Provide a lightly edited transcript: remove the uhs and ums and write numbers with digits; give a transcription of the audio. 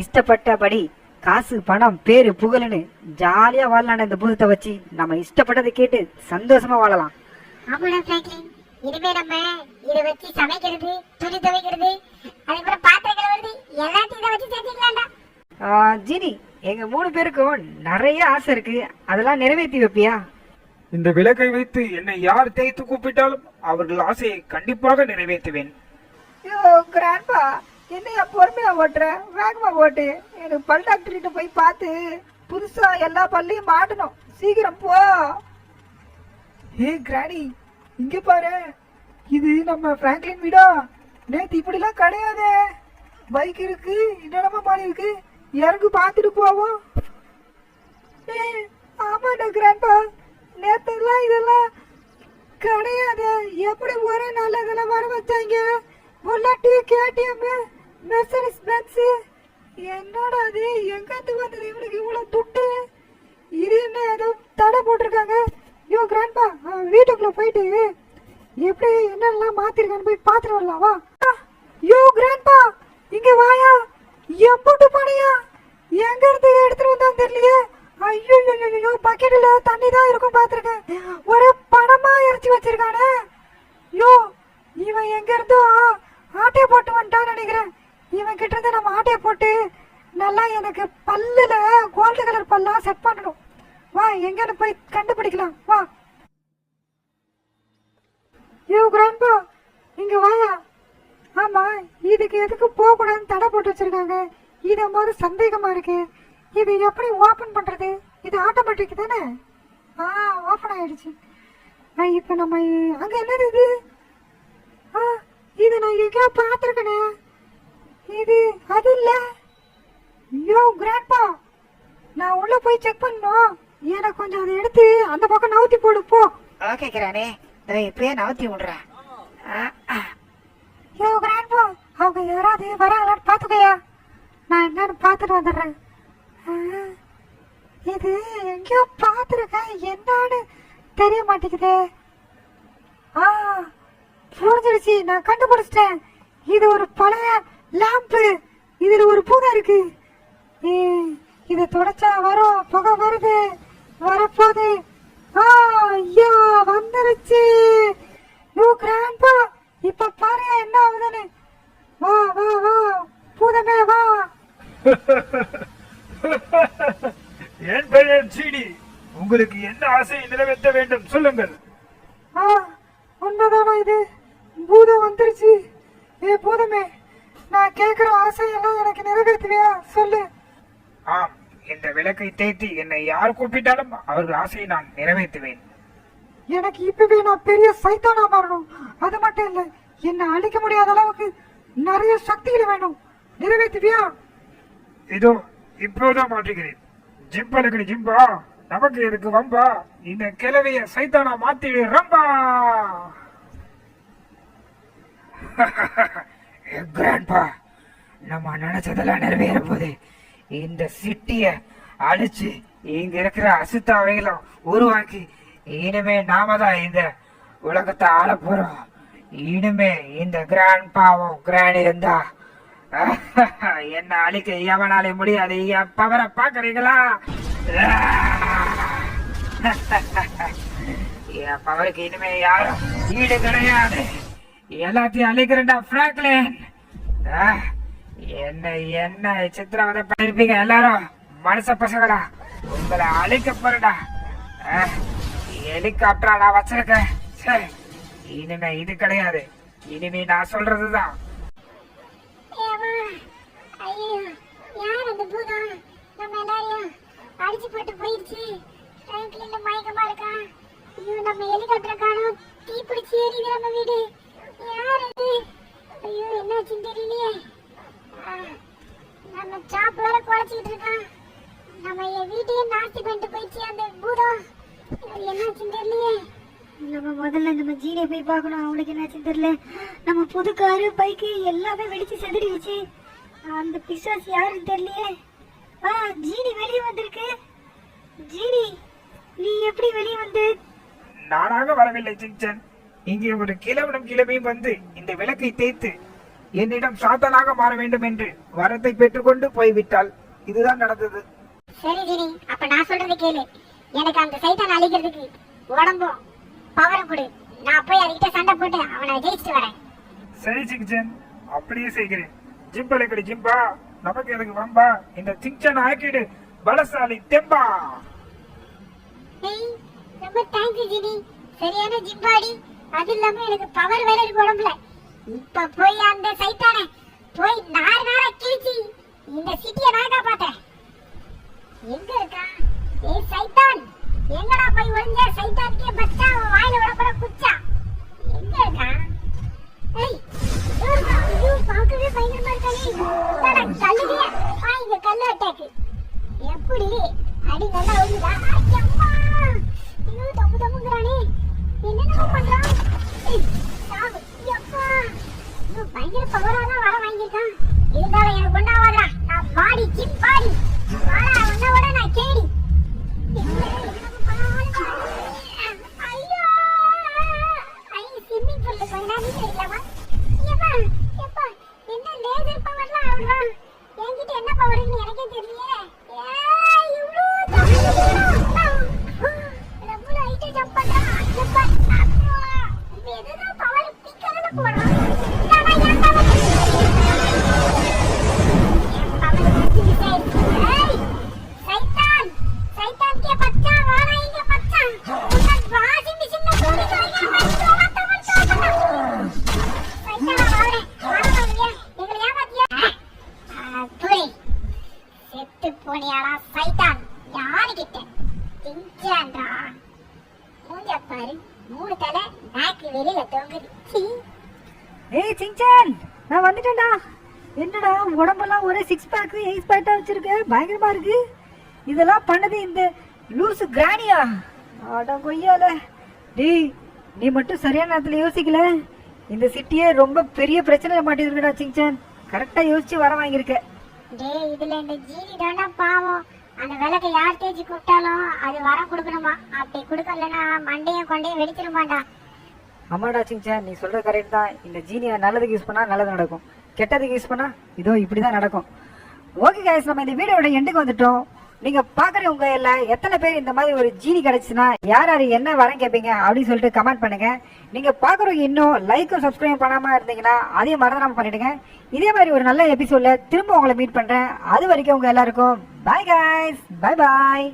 இஷ்டப்பட்டபடி காசு பணம் பேரு புகழ்னு ஜாலியா வாழலாம். இந்த பூதத்தை வச்சு நம்ம இஷ்டப்பட்டதை கேட்டு சந்தோஷமா வாழலாம். ஆமாடா பிராங்க்லின், இனிமே நம்ம இதை வச்சு சமைக்கிறது, துணி துவைக்கிறது, அதுக்கப்புறம் பாத்திரம் கழுவுறது எல்லாத்தையும் இதை வச்சு செஞ்சுக்கலாம்டா. ஜீனி, எங்க 3 பேருக்கும் நிறைய ஆசை இருக்கு, அதெல்லாம் நிறைவேற்றி வைப்பியா? இந்த விளக்கை வைத்து என்னை யார் தேய்த்து கூப்பிட்டாலும் அவர்கள் ஆசையை கண்டிப்பாக நிறைவேற்றுவேன். கிராண்ட்பா, என்னையா பொறுமையா ஓட்டுற, வேகமா ஓட்டு. எனக்கு பல் டாக்டர்கிட்ட போய் பார்த்து புதுசா எல்லா பல்லையும் மாட்டணும். சீக்கிரம் போ. கிராணி, இங்க பாரு, இது நம்ம பிராங்க்லின் வீடா? நேத்து இப்படிலாம் கிடையாது. பைக் இருக்கு, என்னடமா மாடி இருக்கு, இறங்கு பார்த்துட்டு போவோம். ஆமாடா கிராண்ட்பா, நேத்தெல்லாம் இதெல்லாம் கிடையாது. எப்படி ஒரே நாள் இதெல்லாம் வர வச்சாங்க? புல்லட், கேடிஎம், மெர்சடிஸ் பென்ஸ், என்னடா அது? எங்காத்து வந்தது இவனுக்கு இவ்வளவு துட்டு? இது என்ன ஏதோ தடை போட்டிருக்காங்க? கிராண்ட்பா, வீட்டுக்குள்ள போயிட்டு எப்படி என்னெல்லாம் மாத்திருக்கான்னு போய் பாத்துட்டு வரலாமா? கிராண்ட்பா, இங்க வாயா. எம்புட்டு பணியா? எங்க இருந்து எடுத்துட்டு வந்தான்னு தெரியலையே. ஐயோ, பக்கெட்ல தண்ணி தான் இருக்கும் பாத்துருக்கேன். ஒரே பணமா இறைச்சி வச்சிருக்கானே. இவன் எங்க இருந்தோ ஆட்டையை போட்டு வந்துட்டான்னு நினைக்கிறேன். இவன் கிட்ட இருந்து நம்ம ஆட்டையை போட்டு நல்லா எனக்கு பல்லுல கோல்டு கலர் பல்லா செட் பண்ணணும். வா, எங்கன்னு போய் கண்டுபிடிக்கலாம். வா. கிராண்ட்பா, இங்க வாயா. ஆமா, இதுக்கு எதுக்கு போக கூடாதுன்னு தடை போட்டு வச்சிருக்காங்க? இத மாதிரி சந்தேகமா இருக்கு. இது எப்படி ஓபன் பண்றது? இது ஆட்டோமேட்டிக் தானே? ஓபன் ஆயிடுச்சு. இப்ப நம்ம அங்க என்னது இது? இது நான் எங்கேயோ பார்த்திருக்கேனே. இது அது இல்ல. கிராண்ட்பா, நான் உள்ள போய் செக் பண்ணணும். எனக்கு கொஞ்சம் அதை எடுத்து அந்த பக்கம் நவுத்தி போடு போ. ஓகே கிரானே, இப்பயே நவுத்தி விடுறேன். கிராண்ட்பா, அவங்க யாராவது வராங்களான்னு பாத்துக்கயா. நான் என்னன்னு பாத்துட்டு வந்துடுறேன். இது எங்கேயோ பாத்துருக்கேன், என்னன்னு தெரிய மாட்டேங்குது. புரிஞ்சிருச்சு, நான் கண்டுபிடிச்சிட்டேன். இது ஒரு பழைய லாம்பு. இதுல ஒரு பூனை இருக்கு. இத தொடச்சா வரும், புகை வருது, வரப்போகுது. ஐயா, வந்துருச்சு. கிராண்ட்பா, இப்ப பாரு என்ன ஆகுதுன்னு. வா வா வா, பூதமே வா. என் பெயர் ஜீனி. உங்களுக்கு என்ன ஆசையை நிறைவேற்ற வேண்டும் சொல்லுங்கள். உண்மைதானா இது? பூதம் வந்துருச்சு. பூதமே, நான் கேக்குற ஆசையெல்லாம் எனக்கு நிறைவேற்றுவியா? சொல்லு. ஆம், இந்த விளக்கை தேய்த்து என்னை யார் கூப்பிட்டாலும் அவர்கள் ஆசையை நான் நிறைவேற்றுவேன். எனக்கு இப்பவே நான் பெரிய சைத்தானா மாறணும். அது மட்டும் இல்ல, என்னை அழிக்க முடியாத அளவுக்கு நிறைய சக்திகள் வேணும். நிறைவேற்றுவியா? இதோ இப்போதான் மாற்றுகிறேன். ஜிம்பலுக்கு ஜிம்பா, நமக்கு எதுக்கு வம்பா? இந்த கிழவிய சைத்தானா மாத்திடு ரம்பா. கிராண்ட்பா, நம்ம நினைச்சதெல்லாம் நிறைவேற போது. இந்த சிட்டிய அழிச்சு இங்க இருக்கிற அசுத்தாவைகளும் உருவாக்கி இனிமே நாம தான் இந்த உலகத்தை ஆள போறோம். இனிமே இந்த கிராண்ட்பாவும் கிராண்ட் இருந்தா என்ன அழிக்க எவனாலே முடியாது. என் பவரை பாக்குறீங்களா? என் பவருக்கு இனிமே யாரும் ஈடு கிடையாது. எல்லாத்தையும் அழிக்கிறேன்டா பிராங்க்லின். என்ன என்ன சித்திரவதை பண்ணிருப்பீங்க எல்லாரும் மனுஷ பசங்களா? உங்களை அழிக்க போறடா. ஹெலிகாப்டரா நான் வச்சிருக்கேன். சரி, இனிமே இது கிடையாது. இனிமே நான் சொல்றதுதான். யார் அந்த பூதம்? நம்ம எல்லாரையும் அடிச்சு போட்டு போயிடுச்சு. பிராங்க்லின்ல மயக்கமா இருக்கான். ஐயோ, நம்ம ஹெலிகாப்டர் காணோம். தீ பிடிச்சி எரியுது நம்ம வீடு. யார் அது? ஐயோ, என்னாச்சுன்னு தெரியலையே. நம்ம சாப் வேற குறைச்சிக்கிட்டு இருக்கான். நம்ம என் வீட்டையே நாஸ்தி பண்ணிட்டு போயிடுச்சு அந்த பூதம். என்னாச்சுன்னு தெரியலையே. நம்ம முதல்ல நம்ம ஜீனியை போய் பார்க்கணும். அவளுக்கு என்னாச்சுன்னு தெரியல. நம்ம புது காரு பைக்கு எல்லாமே வெடிச்சு செதறிடுச்சு. அந்த பிசாசு யாருன்னு தெரியலையே. ஜீனி வெளியே வந்திருக்கு. ஜீனி, நீ எப்படி வெளியே வந்து? நானாக வரவில்லை சிங்சன். இங்கே ஒரு கிழவனும் கிழமையும் வந்து இந்த விளக்கை தேய்த்து என்னிடம் சாத்தானாக மாற வேண்டும் என்று வரத்தை பெற்றுக்கொண்டு போய்விட்டாள். இதுதான் நடந்தது. சரி ஜினி, அப்ப நான் சொல்றதை கேளு. எனக்கு அந்த சைத்தான் அழிக்கிறதுக்கு உடம்பும் பவரும் கொடு. நான் போய் அதுகிட்ட சண்டை போட்டு அவனை ஜெயிச்சுட்டு வரேன். சரி சிங்சன், அப்படியே செய்கிறேன். ஜிம்பலக்கடி ஜிம்பா, நமக்கு எதுக்கு வம்பா? இந்த சிங்சன் ஆக்கிடு பலசாலி தெம்பா. ஏய், ரொம்ப தேங்க்ஸ் ஜினி. சரியான ஜிம்பாடி. அது இல்லாம எனக்கு பவர் வேற இருக்கு உடம்புல. இப்ப போய் அந்த சைத்தானை போய் நார் நாரா கிழிச்சு இந்த சிட்டியை நான் காப்பாத்துறேன். எங்க இருக்கா? ஏய் சைத்தான், எங்கடா போய் ஒளிஞ்ச? சைத்தானுக்கே பச்சா வாயில விடப்பட குச்சா. எங்க இருக்கா? ஏய், ஐயோ, பார்க்கவே பயங்கரமா இருக்கானே. என்னடா கல்லுதியா? இங்க கல்லு அட்டாக்கு. எப்படி அடி நல்லா ஒழுங்குதா? ஐயம்மா, ஐயோ தப்பு தப்புங்கிறானே. என்னென்ன பண்றான்? ஏய், சாவு. ஐயப்பா, ஐயோ பயங்கர பவரா தான் வர வாங்கியிருக்கான். இருந்தாலும் எனக்கு ஒண்ணாவாதா. நான் பாடி ஜிம் பாடி வாடா, உன்னோட நான் கேடி. ஐயோ, ஸ்விம்மிங் பூல்ல கொஞ்ச நேரம் இல்லவா? எப்பா என்ன லேசர் பவர்லாம் ஆடுறான். என்கிட்ட என்ன பவர் இருக்குன்னு எனக்கே தெரியலையே. ஏய், இவ்ளோ ரொம்ப ஹைட்டா ஜம்ப் பண்றான். எப்பா, இது எதுதான் பவர் பிக்கறல போறான். ஏடா ஏன் பவர்? ஏய், சைத்தான், சைத்தான் கே பச்சா வாடா இங்க பச்சா. உன்ன வாஷிங் மிஷின்ல போடி வைங்க. சைத்தான் வாடா, வாடா எங்களை ஏமாத்தியா? புரி செத்து போனியாடா சைத்தான். யாருகிட்ட? திஞ்சான்றா. மூஞ்ச பாரு, 3 தலை நாக்கு வெளியில தொங்குது. சீ. ஏய் சிங்சான், நான் வந்துட்டேன்டா. என்னடா உடம்பெல்லாம் ஒரே 6 பேக் 8 பேக்கா வச்சிருக்க, பயங்கரமா இருக்கு. இதெல்லாம் பண்ணது இந்த லூசு கிரானியா? அட கொய்யால. டேய், நீ மட்டும் சரியான நேரத்துல யோசிக்கல. இந்த சிட்டியே ரொம்ப பெரிய பிரச்சனையில மாட்டிருக்கடா சிங்சான். கரெக்டா யோசிச்சு வர வாங்கியிருக்க. டேய், இதுல இந்த ஜீனி தாண்டா பாவம். அந்த விளக்க யார் தேய்ச்சி கூப்பிட்டாலும் அது வரம் கொடுக்கணுமா? அப்படி கொடுக்கலன்னா மண்டையும் கொண்டையும் வெடிச்சிருமாண்டா. ஆமாடா சிங்சான், நீ சொல்றது கரெக்ட் தான். இந்த ஜீனியை நல்லதுக்கு யூஸ் பண்ணா நல்லது நடக்கும், கெட்டதுக்கு யூஸ் பண்ணா இதோ இப்படிதான் நடக்கும். ஓகே கைஸ், நம்ம இந்த வீடியோட எண்டுக்கு வந்துட்டோம். நீங்க பாக்குறவங்க எல்லாம் எத்தனை பேர் இந்த மாதிரி ஒரு ஜீனி கிடைச்சுன்னா யார் யாரு என்ன வரம் கேட்பீங்க அப்படின்னு சொல்லிட்டு கமெண்ட் பண்ணுங்க. நீங்க பாக்குறவங்க இன்னும் லைக்கும் சப்ஸ்கிரைப் பண்ணாம இருந்தீங்கன்னா அதையும் மறந்துடாம பண்ணிடுங்க. இதே மாதிரி ஒரு நல்ல எபிசோட்ல திரும்ப உங்களை மீட் பண்றேன். அது வரைக்கும் உங்க எல்லாருக்கும் பாய் கைஸ், பாய் பாய்.